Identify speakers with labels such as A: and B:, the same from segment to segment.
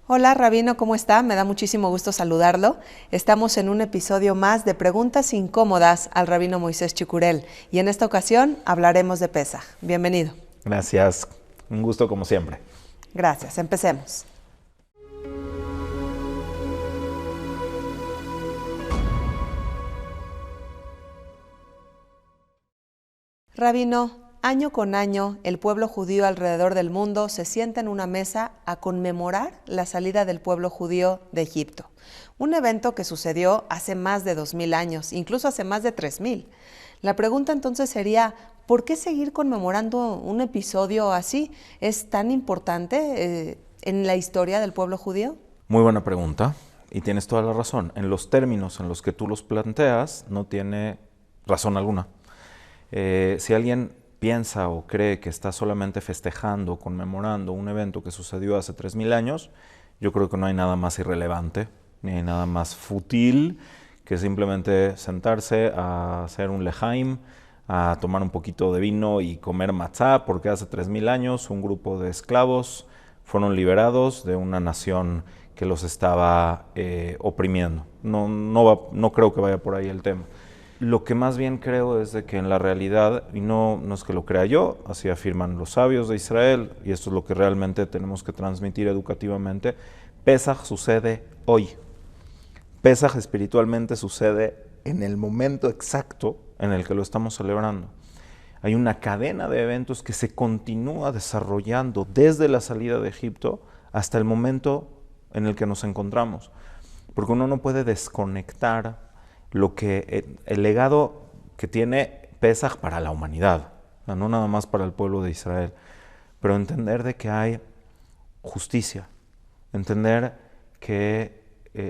A: Hola, Rabino, ¿cómo está? Me da muchísimo gusto saludarlo. Estamos en un episodio más de Preguntas Incómodas al Rabino Moisés Chicurel y en esta ocasión hablaremos de Pesaj. Bienvenido.
B: Gracias, un gusto como siempre.
A: Gracias, empecemos. Rabino, año con año, el pueblo judío alrededor del mundo se sienta en una mesa a conmemorar la salida del pueblo judío de Egipto. Un evento que sucedió hace más de 2000 años, incluso hace más de 3000. La pregunta entonces sería, ¿por qué seguir conmemorando un episodio así? ¿Es tan importante en la historia del pueblo judío?
B: Muy buena pregunta y tienes toda la razón. En los términos en los que tú los planteas no tiene razón alguna. Si alguien piensa o cree que está solamente festejando o conmemorando un evento que sucedió hace 3000 años, yo creo que no hay nada más irrelevante, ni hay nada más fútil que simplemente sentarse a hacer un lejaim, a tomar un poquito de vino y comer matzá, porque hace 3000 años un grupo de esclavos fueron liberados de una nación que los estaba oprimiendo. No creo que vaya por ahí el tema. Lo que más bien creo es de que en la realidad, y no es que lo crea yo, así afirman los sabios de Israel, y esto es lo que realmente tenemos que transmitir educativamente, Pesaj sucede hoy. Pesaj espiritualmente sucede en el momento exacto en el que lo estamos celebrando. Hay una cadena de eventos que se continúa desarrollando desde la salida de Egipto hasta el momento en el que nos encontramos. Porque uno no puede desconectar el legado que tiene Pesaj para la humanidad, no nada más para el pueblo de Israel, pero entender de que hay justicia, entender que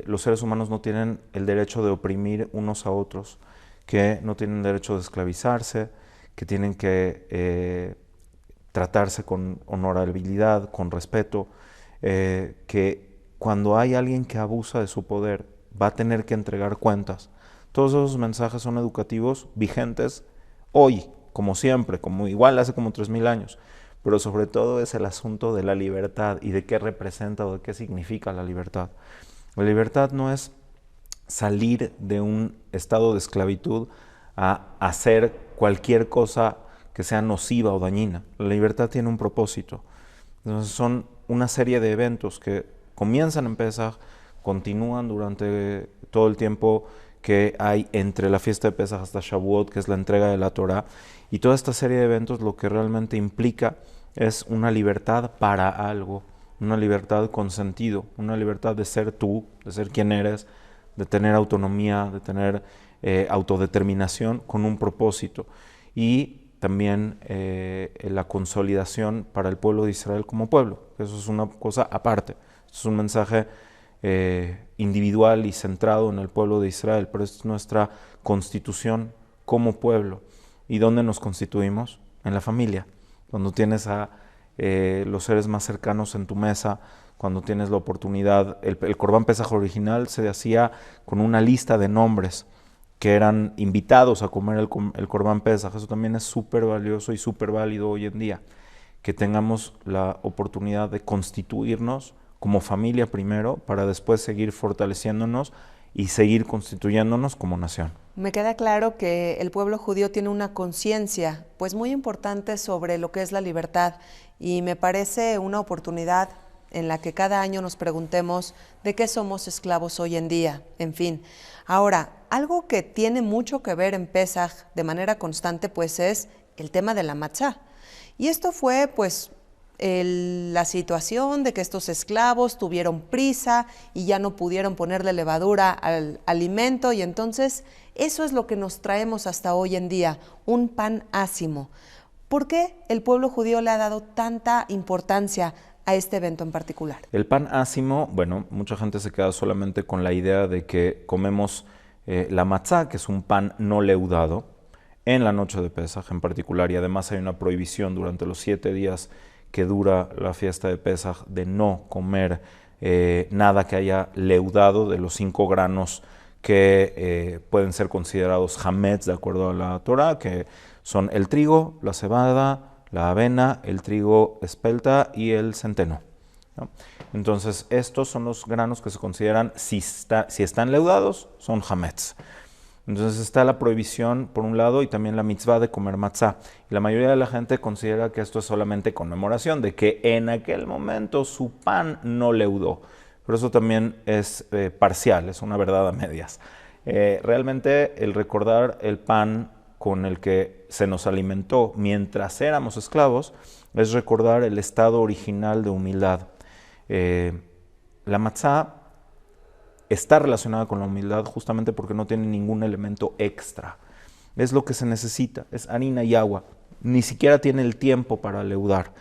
B: los seres humanos no tienen el derecho de oprimir unos a otros, que no tienen derecho de esclavizarse, que tienen que tratarse con honorabilidad, con respeto, que cuando hay alguien que abusa de su poder va a tener que entregar cuentas. Todos esos mensajes son educativos, vigentes hoy, como siempre, como igual hace como 3000 años, pero sobre todo es el asunto de la libertad y de qué representa o de qué significa la libertad. La libertad no es salir de un estado de esclavitud a hacer cualquier cosa que sea nociva o dañina. La libertad tiene un propósito. Entonces son una serie de eventos que comienzan en Pesaj, continúan durante todo el tiempo que hay entre la fiesta de Pesaj hasta Shavuot, que es la entrega de la Torá, y toda esta serie de eventos lo que realmente implica es una libertad para algo, una libertad con sentido, una libertad de ser tú, de ser quien eres, de tener autonomía, de tener autodeterminación con un propósito. Y también la consolidación para el pueblo de Israel como pueblo. Eso es una cosa aparte. Es un mensaje individual y centrado en el pueblo de Israel, pero es nuestra constitución como pueblo. ¿Y dónde nos constituimos? En la familia. Cuando tienes a los seres más cercanos en tu mesa, cuando tienes la oportunidad, el Corbán Pesaj original se hacía con una lista de nombres que eran invitados a comer el Corbán Pesaj. Eso también es súper valioso y súper válido hoy en día, que tengamos la oportunidad de constituirnos como familia primero, para después seguir fortaleciéndonos y seguir constituyéndonos como nación.
A: Me queda claro que el pueblo judío tiene una conciencia pues muy importante sobre lo que es la libertad y me parece una oportunidad en la que cada año nos preguntemos de qué somos esclavos hoy en día, en fin. Ahora, algo que tiene mucho que ver en Pesaj de manera constante pues es el tema de la matzá. Y esto fue pues la situación de que estos esclavos tuvieron prisa y ya no pudieron ponerle levadura al alimento y entonces eso es lo que nos traemos hasta hoy en día, un pan ácimo. ¿Por qué el pueblo judío le ha dado tanta importancia a este evento en particular?
B: El pan ácimo, bueno, mucha gente se queda solamente con la idea de que comemos la matzá, que es un pan no leudado, en la noche de Pesaj en particular, y además hay una prohibición durante los 7 días que dura la fiesta de Pesaj de no comer nada que haya leudado de los 5 granos que pueden ser considerados hametz de acuerdo a la Torá, que son el trigo, la cebada, la avena, el trigo espelta y el centeno. ¿no? Entonces, estos son los granos que se consideran, si están leudados, son hametz. Entonces está la prohibición, por un lado, y también la mitzvah de comer matzá. Y la mayoría de la gente considera que esto es solamente conmemoración, de que en aquel momento su pan no leudó. Pero eso también es parcial, es una verdad a medias. Realmente el recordar el pan con el que se nos alimentó mientras éramos esclavos es recordar el estado original de humildad. La matzá está relacionada con la humildad justamente porque no tiene ningún elemento extra. Es lo que se necesita, es harina y agua. Ni siquiera tiene el tiempo para leudar.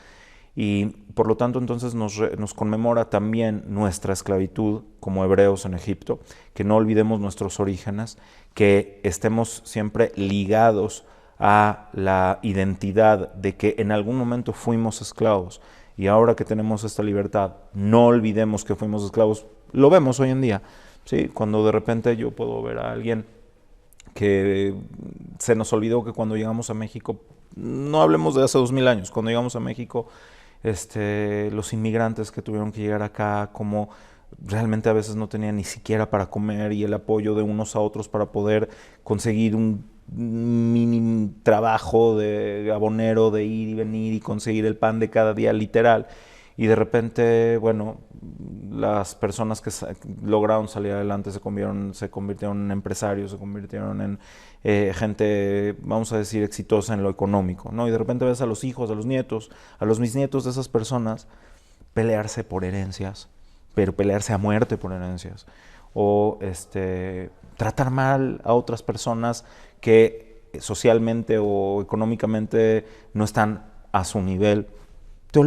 B: Y por lo tanto entonces nos conmemora también nuestra esclavitud como hebreos en Egipto, que no olvidemos nuestros orígenes, que estemos siempre ligados a la identidad de que en algún momento fuimos esclavos y ahora que tenemos esta libertad, no olvidemos que fuimos esclavos. Lo vemos hoy en día, ¿sí? Cuando de repente yo puedo ver a alguien que se nos olvidó que cuando llegamos a México, no hablemos de hace 2000 años, cuando llegamos a México, los inmigrantes que tuvieron que llegar acá, como realmente a veces no tenían ni siquiera para comer y el apoyo de unos a otros para poder conseguir un mini trabajo de abonero, de ir y venir y conseguir el pan de cada día literal. Y de repente, bueno, las personas que lograron salir adelante se convirtieron en empresarios, se convirtieron en gente, vamos a decir, exitosa en lo económico, ¿no? Y de repente ves a los hijos, a los nietos, a los bisnietos de esas personas pelearse por herencias, pero pelearse a muerte por herencias. O tratar mal a otras personas que socialmente o económicamente no están a su nivel. Te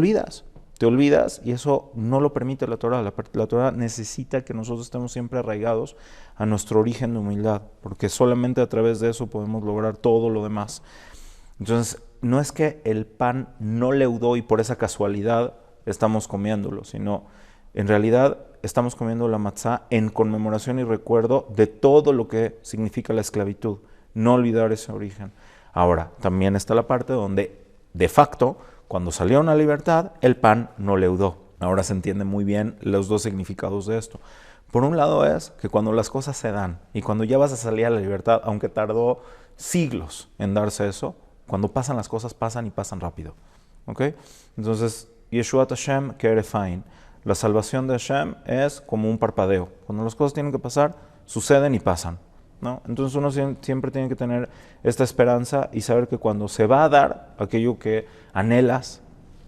B: olvidas y eso no lo permite la Torah. La Torah necesita que nosotros estemos siempre arraigados a nuestro origen de humildad, porque solamente a través de eso podemos lograr todo lo demás. Entonces, no es que el pan no leudó y por esa casualidad estamos comiéndolo, sino en realidad estamos comiendo la matzá en conmemoración y recuerdo de todo lo que significa la esclavitud. No olvidar ese origen. Ahora, también está la parte donde, de facto, cuando salieron a la libertad, el pan no leudó. Ahora se entiende muy bien los dos significados de esto. Por un lado es que cuando las cosas se dan y cuando ya vas a salir a la libertad, aunque tardó siglos en darse eso, cuando pasan las cosas pasan y pasan rápido. ¿Ok? Entonces, Yeshuat Hashem Kerefain. La salvación de Hashem es como un parpadeo. Cuando las cosas tienen que pasar, suceden y pasan, ¿no? Entonces uno siempre tiene que tener esta esperanza y saber que cuando se va a dar aquello que anhelas,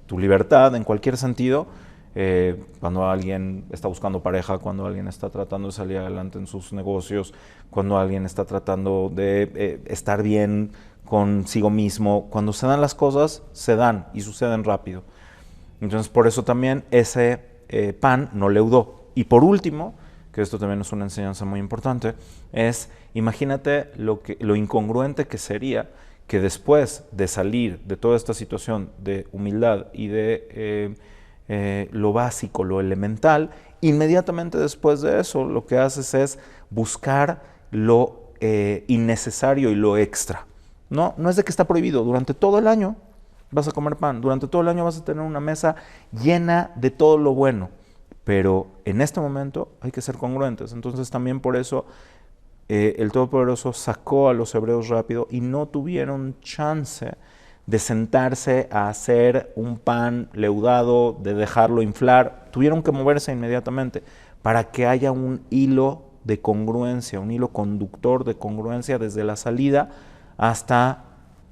B: tu libertad en cualquier sentido, cuando alguien está buscando pareja, cuando alguien está tratando de salir adelante en sus negocios, cuando alguien está tratando de estar bien consigo mismo, cuando se dan las cosas, se dan y suceden rápido. Entonces por eso también ese pan no leudó. Y por último, que esto también es una enseñanza muy importante, es imagínate lo incongruente que sería que después de salir de toda esta situación de humildad y de lo básico, lo elemental, inmediatamente después de eso lo que haces es buscar lo innecesario y lo extra. No es de que está prohibido. Durante todo el año vas a comer pan, durante todo el año vas a tener una mesa llena de todo lo bueno. Pero en este momento hay que ser congruentes. Entonces también por eso el Todopoderoso sacó a los hebreos rápido y no tuvieron chance de sentarse a hacer un pan leudado, de dejarlo inflar. Tuvieron que moverse inmediatamente para que haya un hilo de congruencia, un hilo conductor de congruencia desde la salida hasta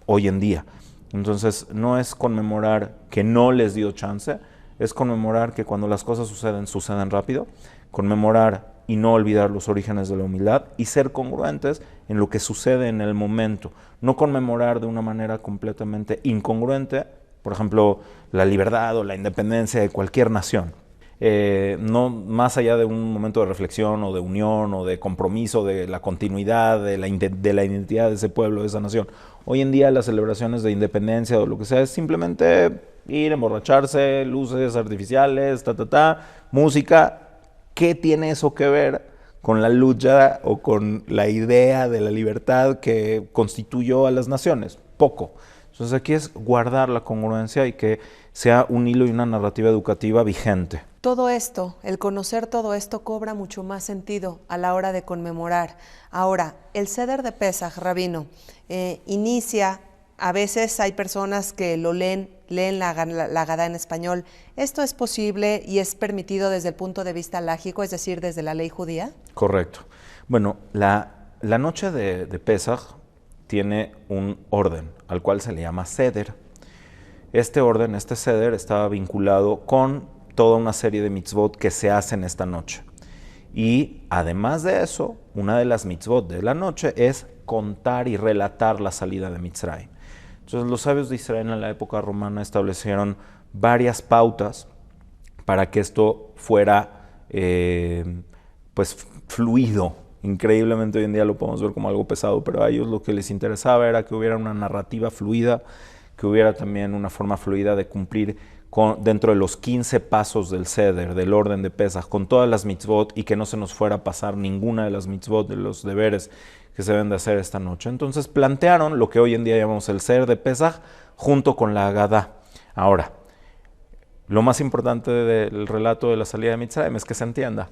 B: hoy en día. Entonces no es conmemorar que no les dio chance, es conmemorar que cuando las cosas suceden rápido, conmemorar y no olvidar los orígenes de la humildad y ser congruentes en lo que sucede en el momento. No conmemorar de una manera completamente incongruente, por ejemplo, la libertad o la independencia de cualquier nación. No más allá de un momento de reflexión o de unión o de compromiso de la continuidad de la identidad de ese pueblo, de esa nación. Hoy en día las celebraciones de independencia o lo que sea es simplemente ir, emborracharse, luces artificiales, música. ¿Qué tiene eso que ver con la lucha o con la idea de la libertad que constituyó a las naciones? Poco. Entonces aquí es guardar la congruencia y que sea un hilo y una narrativa educativa vigente.
A: Todo esto, el conocer todo esto cobra mucho más sentido a la hora de conmemorar. Ahora, el Seder de Pesaj, Rabino, inicia, a veces hay personas que lo leen la Agadá en español. ¿Esto es posible y es permitido desde el punto de vista lágico, es decir, desde la ley judía?
B: Correcto. Bueno, la noche de Pesaj tiene un orden al cual se le llama Seder. Este orden, este Seder, estaba vinculado con toda una serie de mitzvot que se hacen esta noche. Y además de eso, una de las mitzvot de la noche es contar y relatar la salida de Mitzrayim. Entonces los sabios de Israel en la época romana establecieron varias pautas para que esto fuera pues fluido. Increíblemente hoy en día lo podemos ver como algo pesado, pero a ellos lo que les interesaba era que hubiera una narrativa fluida, que hubiera también una forma fluida de cumplir dentro de los 15 pasos del Seder, del orden de Pesaj, con todas las mitzvot y que no se nos fuera a pasar ninguna de las mitzvot, de los deberes que se deben de hacer esta noche. Entonces plantearon lo que hoy en día llamamos el Seder de Pesaj junto con la Agadá. Ahora, lo más importante del relato de la salida de Mitzrayim es que se entienda.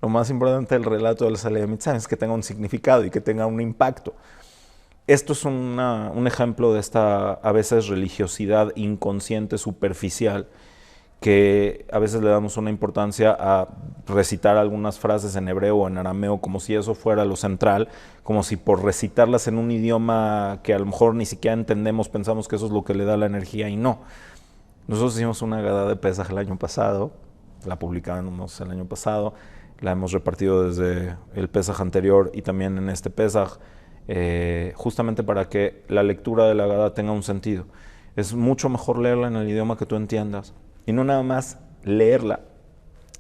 B: Lo más importante del relato de la salida de Mitzrayim es que tenga un significado y que tenga un impacto. Esto es un ejemplo de esta, a veces, religiosidad inconsciente, superficial, que a veces le damos una importancia a recitar algunas frases en hebreo o en arameo como si eso fuera lo central, como si por recitarlas en un idioma que a lo mejor ni siquiera entendemos, pensamos que eso es lo que le da la energía, y no. Nosotros hicimos una Agadá de Pesaj el año pasado, la publicamos el año pasado, la hemos repartido desde el Pesaj anterior y también en este Pesaj, justamente para que la lectura de la Agadá tenga un sentido. Es mucho mejor leerla en el idioma que tú entiendas y no nada más leerla.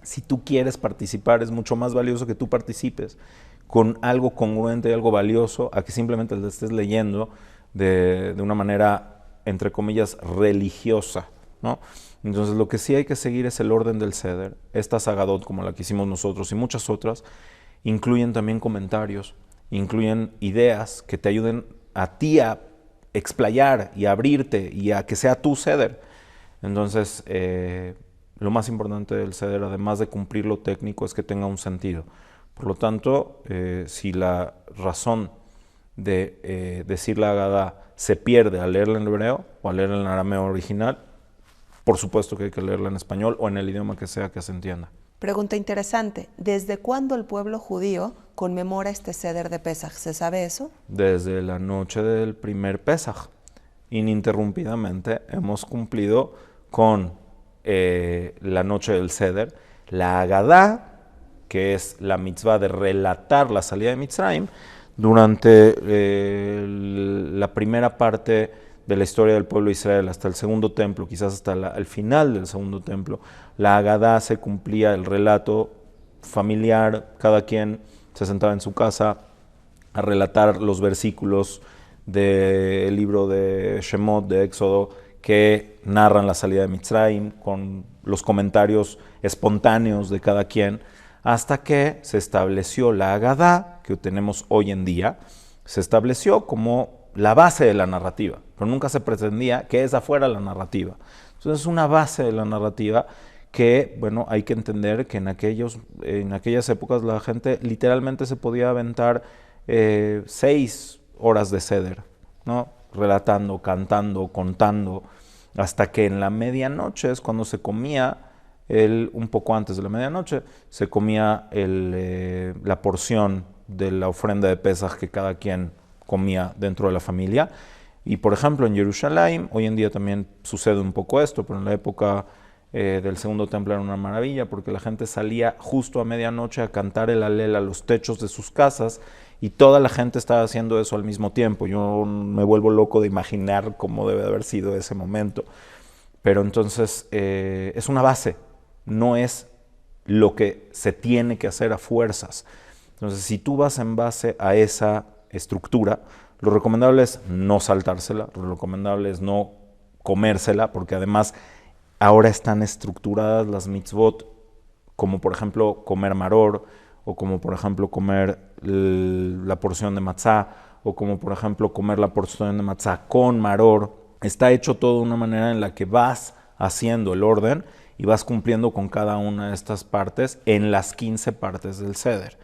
B: Si tú quieres participar, es mucho más valioso que tú participes con algo congruente y algo valioso a que simplemente le estés leyendo de una manera, entre comillas, religiosa, ¿no? Entonces lo que sí hay que seguir es el orden del Seder. Estas Agadot, como la que hicimos nosotros y muchas otras, incluyen también comentarios, incluyen ideas que te ayuden a ti a explayar y a abrirte y a que sea tu Seder. Entonces, lo más importante del Seder, además de cumplir lo técnico, es que tenga un sentido. Por lo tanto, si la razón de decir la Agadá se pierde al leerla en hebreo o al leerla en arameo original, por supuesto que hay que leerla en español o en el idioma que sea que se entienda.
A: Pregunta interesante. ¿Desde cuándo el pueblo judío conmemora este Seder de Pesaj? ¿Se sabe eso?
B: Desde la noche del primer Pesaj. Ininterrumpidamente hemos cumplido con la noche del Seder. La Agadá, que es la mitzvah de relatar la salida de Mitzrayim, durante la primera parte de la historia del pueblo de Israel, hasta el segundo templo, quizás hasta el final del segundo templo, la Agadá se cumplía el relato familiar, cada quien se sentaba en su casa a relatar los versículos del libro de Shemot, de Éxodo, que narran la salida de Mitzrayim, con los comentarios espontáneos de cada quien, hasta que se estableció la Agadá, que tenemos hoy en día, se estableció como la base de la narrativa, pero nunca se pretendía que esa fuera la narrativa. Entonces es una base de la narrativa que, bueno, hay que entender que en aquellas épocas la gente literalmente se podía aventar 6 horas de Seder, ¿no? Relatando, cantando, contando, hasta que en la medianoche es cuando se comía, un poco antes de la medianoche, se comía la porción de la ofrenda de Pesaj que cada quien comía dentro de la familia. Y por ejemplo en Jerusalén, hoy en día también sucede un poco esto, pero en la época del segundo templo era una maravilla, porque la gente salía justo a medianoche a cantar el Halel a los techos de sus casas, y toda la gente estaba haciendo eso al mismo tiempo. Yo me vuelvo loco de imaginar cómo debe de haber sido ese momento. Pero entonces es una base, no es lo que se tiene que hacer a fuerzas. Entonces, si tú vas en base a esa estructura, lo recomendable es no saltársela, lo recomendable es no comérsela, porque además ahora están estructuradas las mitzvot, como por ejemplo comer maror, o como por ejemplo comer la porción de matzá, o como por ejemplo comer la porción de matzá con maror, está hecho todo de una manera en la que vas haciendo el orden y vas cumpliendo con cada una de estas partes en las 15 partes del Seder,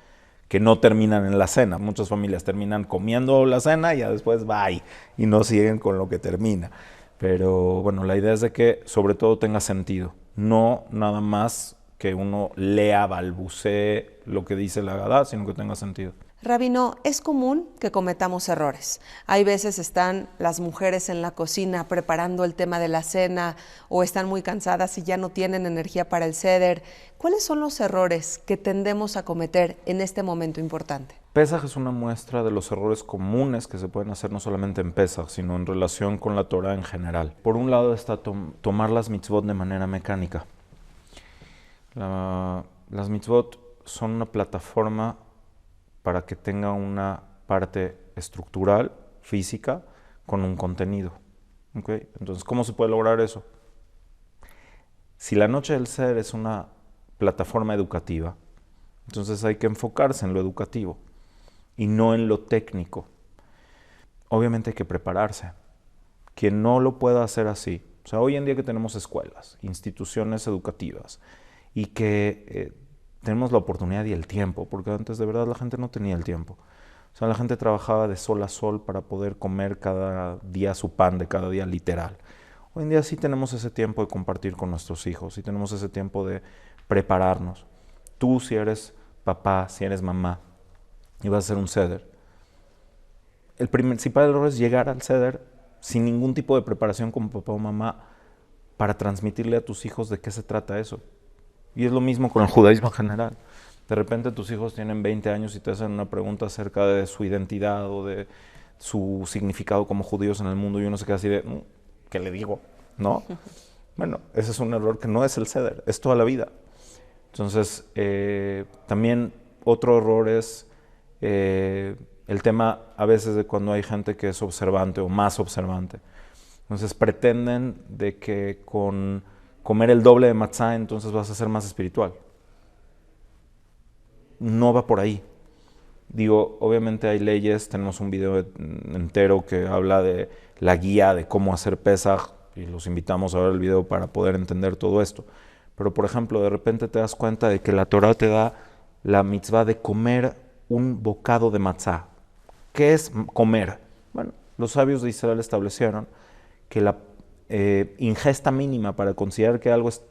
B: que no terminan en la cena. Muchas familias terminan comiendo la cena y ya después bye, y no siguen con lo que termina. Pero bueno, la idea es de que sobre todo tenga sentido, no nada más que uno lea, balbucee lo que dice la Haggadah, sino que tenga sentido.
A: Rabino, es común que cometamos errores. Hay veces están las mujeres en la cocina preparando el tema de la cena o están muy cansadas y ya no tienen energía para el Seder. ¿Cuáles son los errores que tendemos a cometer en este momento importante?
B: Pesaj es una muestra de los errores comunes que se pueden hacer no solamente en Pesaj, sino en relación con la Torah en general. Por un lado está tomar las mitzvot de manera mecánica. Las mitzvot son una plataforma para que tenga una parte estructural, física, con un contenido. ¿Okay? Entonces, ¿cómo se puede lograr eso? Si la noche del Seder es una plataforma educativa, entonces hay que enfocarse en lo educativo y no en lo técnico. Obviamente hay que prepararse. Quien no lo pueda hacer así, o sea, hoy en día que tenemos escuelas, instituciones educativas y que tenemos la oportunidad y el tiempo, porque antes de verdad la gente no tenía el tiempo. O sea, la gente trabajaba de sol a sol para poder comer cada día su pan de cada día literal. Hoy en día sí tenemos ese tiempo de compartir con nuestros hijos, sí tenemos ese tiempo de prepararnos. Tú, si eres papá, si eres mamá y vas a hacer un Seder, el principal error es llegar al Seder sin ningún tipo de preparación como papá o mamá para transmitirle a tus hijos de qué se trata eso. Y es lo mismo con el judaísmo en general. De repente tus hijos tienen 20 años y te hacen una pregunta acerca de su identidad o de su significado como judíos en el mundo y uno se queda así de, ¿qué le digo? ¿No? Bueno, ese es un error que no es el Seder, es toda la vida. Entonces, también otro error es el tema a veces de cuando hay gente que es observante o más observante. Entonces pretenden de que con comer el doble de matzá entonces vas a ser más espiritual. No va por ahí. Digo, obviamente hay leyes, tenemos un video entero que habla de la guía de cómo hacer Pesaj y los invitamos a ver el video para poder entender todo esto. Pero por ejemplo, de repente te das cuenta de que la Torah te da la mitzvah de comer un bocado de matzá. ¿Qué es comer? Bueno, los sabios de Israel establecieron que la ingesta mínima para considerar que algo es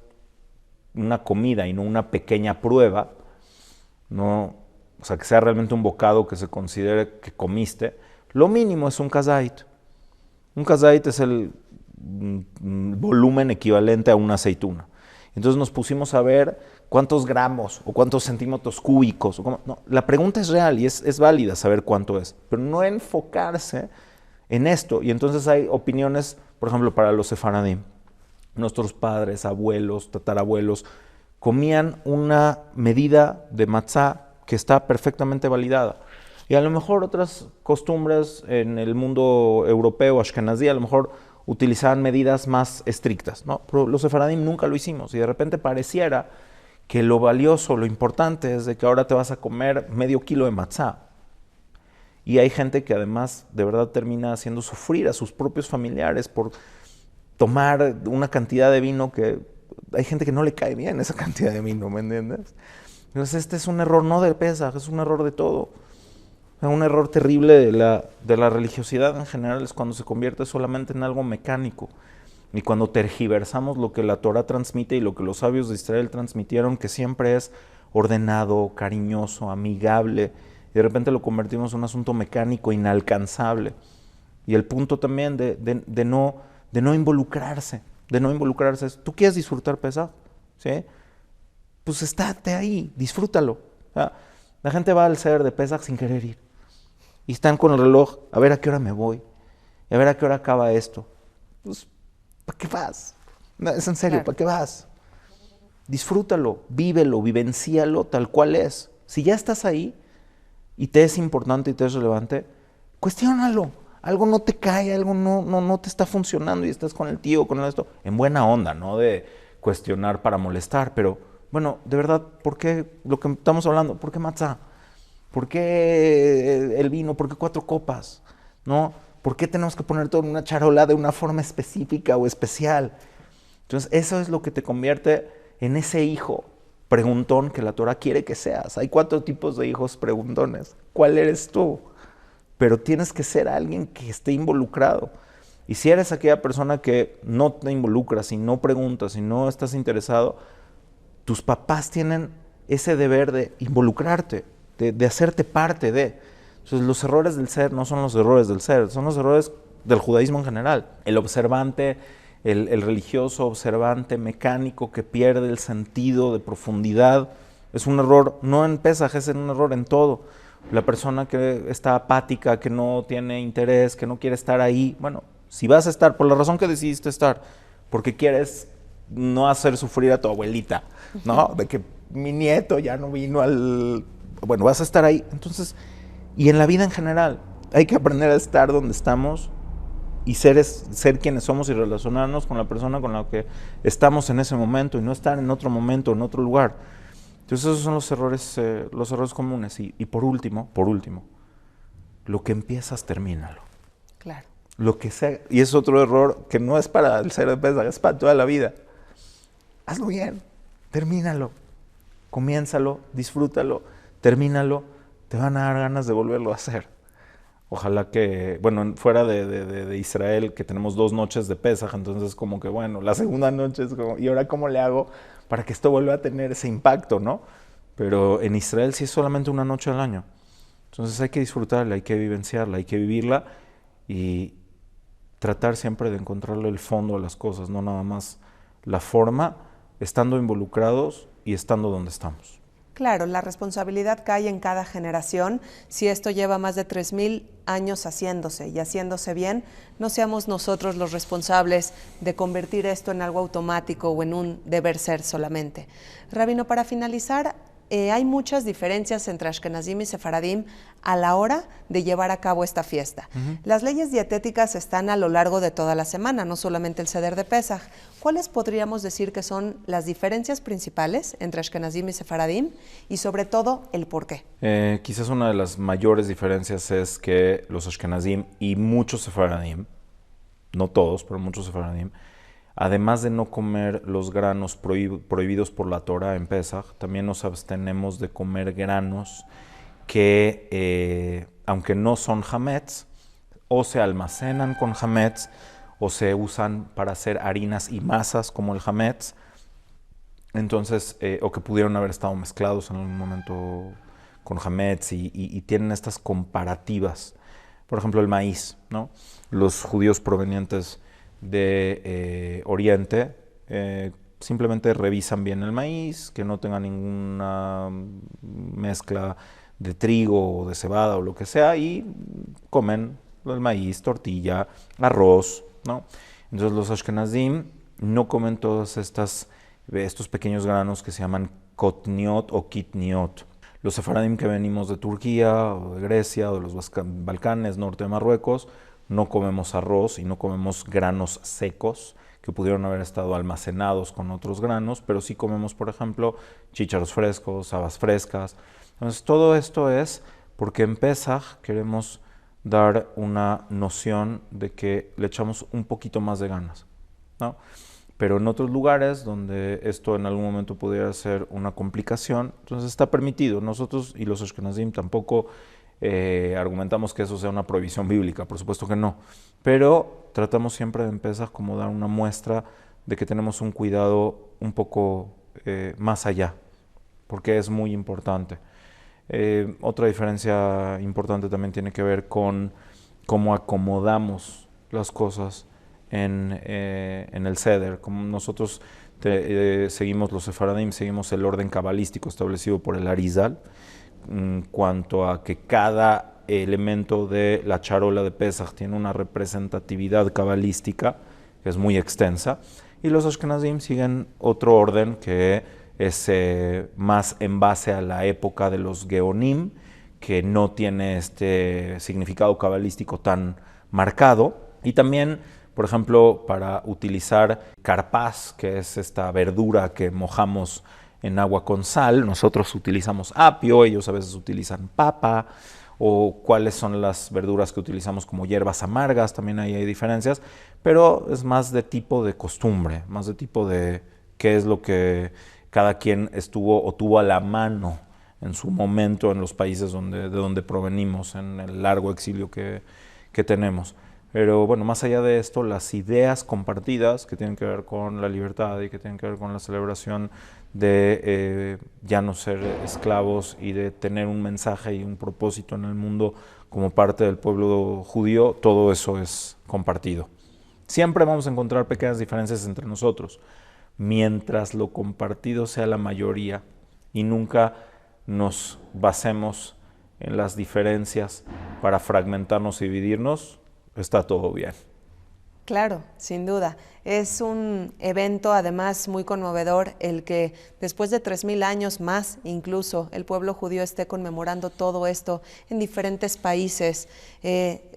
B: una comida y no una pequeña prueba, no, o sea, que sea realmente un bocado que se considere que comiste, lo mínimo es un kazait. Un kazait es el volumen equivalente a una aceituna. Entonces nos pusimos a ver cuántos gramos o cuántos centímetros cúbicos. No, la pregunta es real y es válida saber cuánto es, pero no enfocarse en esto. Y entonces hay opiniones, por ejemplo, para los sefaradim. Nuestros padres, abuelos, tatarabuelos, comían una medida de matzá que está perfectamente validada. Y a lo mejor otras costumbres en el mundo europeo, ashkenazí, a lo mejor utilizaban medidas más estrictas, ¿no? Pero los sefaradim nunca lo hicimos y de repente pareciera que lo valioso, lo importante es de que ahora te vas a comer medio kilo de matzá. Y hay gente que además de verdad termina haciendo sufrir a sus propios familiares por tomar una cantidad de vino que hay gente que no le cae bien esa cantidad de vino, ¿me entiendes? Entonces este es un error no de Pesaj, es un error de todo. Un error terrible de la religiosidad en general es cuando se convierte solamente en algo mecánico y cuando tergiversamos lo que la Torah transmite y lo que los sabios de Israel transmitieron, que siempre es ordenado, cariñoso, amigable, y de repente lo convertimos en un asunto mecánico, inalcanzable. Y el punto también de no involucrarse, ¿Tú quieres disfrutar Pesaj? ¿Sí? Pues estate ahí, disfrútalo. O sea, la gente va al Seder de Pesaj sin querer ir. Y están con el reloj, a ver a qué hora me voy, y a ver a qué hora acaba esto. Pues, ¿para qué vas? No, es en serio, claro. ¿Para qué vas? Disfrútalo, vívelo, vivencíalo tal cual es. Si ya estás ahí y te es importante y te es relevante, cuestiónalo. Algo no te cae, algo no te está funcionando y estás con el tío, con esto. En buena onda, no de cuestionar para molestar, pero bueno, de verdad, ¿por qué lo que estamos hablando? ¿Por qué matzá? ¿Por qué el vino? ¿Por qué 4 copas? ¿No? ¿Por qué tenemos que poner todo en una charola de una forma específica o especial? Entonces, eso es lo que te convierte en ese hijo preguntón que la Torah quiere que seas. Hay 4 tipos de hijos preguntones. ¿Cuál eres tú? Pero tienes que ser alguien que esté involucrado. Y si eres aquella persona que no te involucras y no preguntas y no estás interesado, tus papás tienen ese deber de involucrarte, de hacerte parte de. Entonces, los errores del ser no son los errores del ser, son los errores del judaísmo en general. El observante, el religioso observante mecánico que pierde el sentido de profundidad, es un error no en Pesaj, es un error en todo. La persona que está apática, que no tiene interés, que no quiere estar ahí, bueno, si vas a estar por la razón que decidiste estar, porque quieres no hacer sufrir a tu abuelita, ¿no? De que mi nieto ya no vino al... Bueno, vas a estar ahí. Entonces, y en la vida en general, hay que aprender a estar donde estamos y ser quienes somos y relacionarnos con la persona con la que estamos en ese momento y no estar en otro momento, en otro lugar. Entonces, esos son los errores comunes. Y por último, lo que empiezas, termínalo.
A: Claro.
B: Lo que sea, y es otro error que no es para el ser de Pesaj, es para toda la vida. Hazlo bien, termínalo, comiénzalo, disfrútalo, termínalo, te van a dar ganas de volverlo a hacer. Ojalá que, bueno, fuera de Israel, que tenemos 2 noches de Pesaj, entonces como que, bueno, la segunda noche es como, ¿y ahora cómo le hago para que esto vuelva a tener ese impacto, no? Pero en Israel sí es solamente una noche al año. Entonces hay que disfrutarla, hay que vivenciarla, hay que vivirla y tratar siempre de encontrarle el fondo a las cosas, no nada más la forma, estando involucrados y estando donde estamos.
A: Claro, la responsabilidad cae en cada generación. Si esto lleva más de 3,000 años haciéndose y haciéndose bien, no seamos nosotros los responsables de convertir esto en algo automático o en un deber ser solamente. Rabino, para finalizar, hay muchas diferencias entre Ashkenazim y Sefaradim a la hora de llevar a cabo esta fiesta. Las leyes dietéticas están a lo largo de toda la semana, no solamente el Seder de Pesaj. ¿Cuáles podríamos decir que son las diferencias principales entre Ashkenazim y Sefaradim y sobre todo el por qué?
B: Quizás una de las mayores diferencias es que los Ashkenazim y muchos Sefaradim, no todos, pero muchos Sefaradim, además de no comer los granos prohibidos por la Torah en Pesaj, también nos abstenemos de comer granos que, aunque no son hametz, o se almacenan con hametz, o se usan para hacer harinas y masas como el hametz, entonces, o que pudieron haber estado mezclados en algún momento con hametz y tienen estas comparativas. Por ejemplo, el maíz, ¿no? Los judíos provenientes de Oriente simplemente revisan bien el maíz, que no tenga ninguna mezcla de trigo o de cebada o lo que sea, y comen el maíz, tortilla, arroz, ¿no? Entonces los ashkenazim no comen todos estos pequeños granos que se llaman kotniot o kitniot. Los sefaradim que venimos de Turquía o de Grecia o de los Balcanes, norte de Marruecos, no comemos arroz y no comemos granos secos que pudieron haber estado almacenados con otros granos, pero sí comemos, por ejemplo, chícharos frescos, habas frescas. Entonces, todo esto es porque en Pesaj queremos dar una noción de que le echamos un poquito más de ganas, ¿no? Pero en otros lugares donde esto en algún momento pudiera ser una complicación, entonces está permitido. Nosotros y los ashkenazim tampoco argumentamos que eso sea una prohibición bíblica, por supuesto que no, pero tratamos siempre de empezar como dar una muestra de que tenemos un cuidado un poco más allá, porque es muy importante. Otra diferencia importante también tiene que ver con cómo acomodamos las cosas en el Seder. Como nosotros seguimos los Sefaradim, seguimos el orden cabalístico establecido por el Arizal, en cuanto a que cada elemento de la charola de Pesaj tiene una representatividad cabalística que es muy extensa, y los Ashkenazim siguen otro orden que es más en base a la época de los Geonim, que no tiene este significado cabalístico tan marcado, y también, por ejemplo, para utilizar carpaz, que es esta verdura que mojamos en agua con sal, nosotros utilizamos apio, ellos a veces utilizan papa o cuáles son las verduras que utilizamos como hierbas amargas, también ahí hay diferencias, pero es más de tipo de costumbre, más de tipo de qué es lo que cada quien estuvo o tuvo a la mano en su momento en los países de donde provenimos, en el largo exilio que tenemos. Pero bueno, más allá de esto, las ideas compartidas que tienen que ver con la libertad y que tienen que ver con la celebración de ya no ser esclavos y de tener un mensaje y un propósito en el mundo como parte del pueblo judío, todo eso es compartido. Siempre vamos a encontrar pequeñas diferencias entre nosotros, mientras lo compartido sea la mayoría y nunca nos basemos en las diferencias para fragmentarnos y dividirnos, está todo bien.
A: Claro, sin duda. Es un evento además muy conmovedor el que después de 3000 años más, incluso el pueblo judío esté conmemorando todo esto en diferentes países.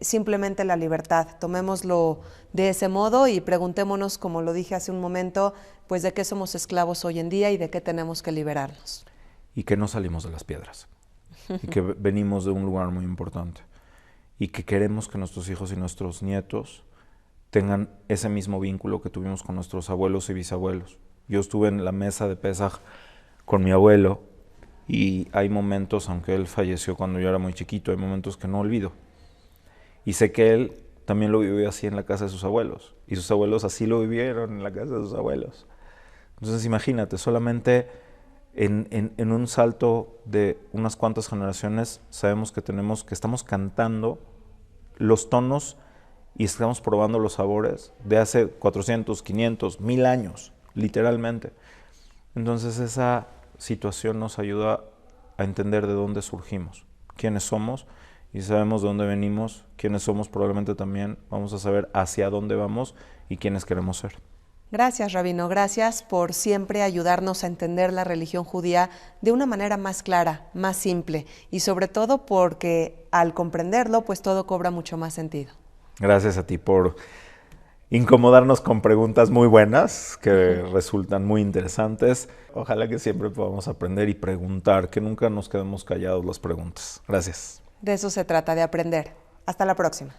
A: Simplemente la libertad. Tomémoslo de ese modo y preguntémonos, como lo dije hace un momento, pues de qué somos esclavos hoy en día y de qué tenemos que liberarnos.
B: Y que no salimos de las piedras. Y que venimos de un lugar muy importante. Y que queremos que nuestros hijos y nuestros nietos tengan ese mismo vínculo que tuvimos con nuestros abuelos y bisabuelos. Yo estuve en la mesa de Pesaj con mi abuelo y hay momentos, aunque él falleció cuando yo era muy chiquito, hay momentos que no olvido. Y sé que él también lo vivió así en la casa de sus abuelos. Y sus abuelos así lo vivieron en la casa de sus abuelos. Entonces imagínate, solamente en un salto de unas cuantas generaciones sabemos que estamos cantando los tonos y estamos probando los sabores de hace 400, 500, 1000 años, literalmente. Entonces esa situación nos ayuda a entender de dónde surgimos, quiénes somos, y sabemos de dónde venimos, quiénes somos, probablemente también vamos a saber hacia dónde vamos y quiénes queremos ser.
A: Gracias, Rabino. Gracias por siempre ayudarnos a entender la religión judía de una manera más clara, más simple y sobre todo porque al comprenderlo, pues todo cobra mucho más sentido.
B: Gracias a ti por incomodarnos con preguntas muy buenas que resultan muy interesantes. Ojalá que siempre podamos aprender y preguntar, que nunca nos quedemos callados las preguntas. Gracias.
A: De eso se trata, de aprender. Hasta la próxima.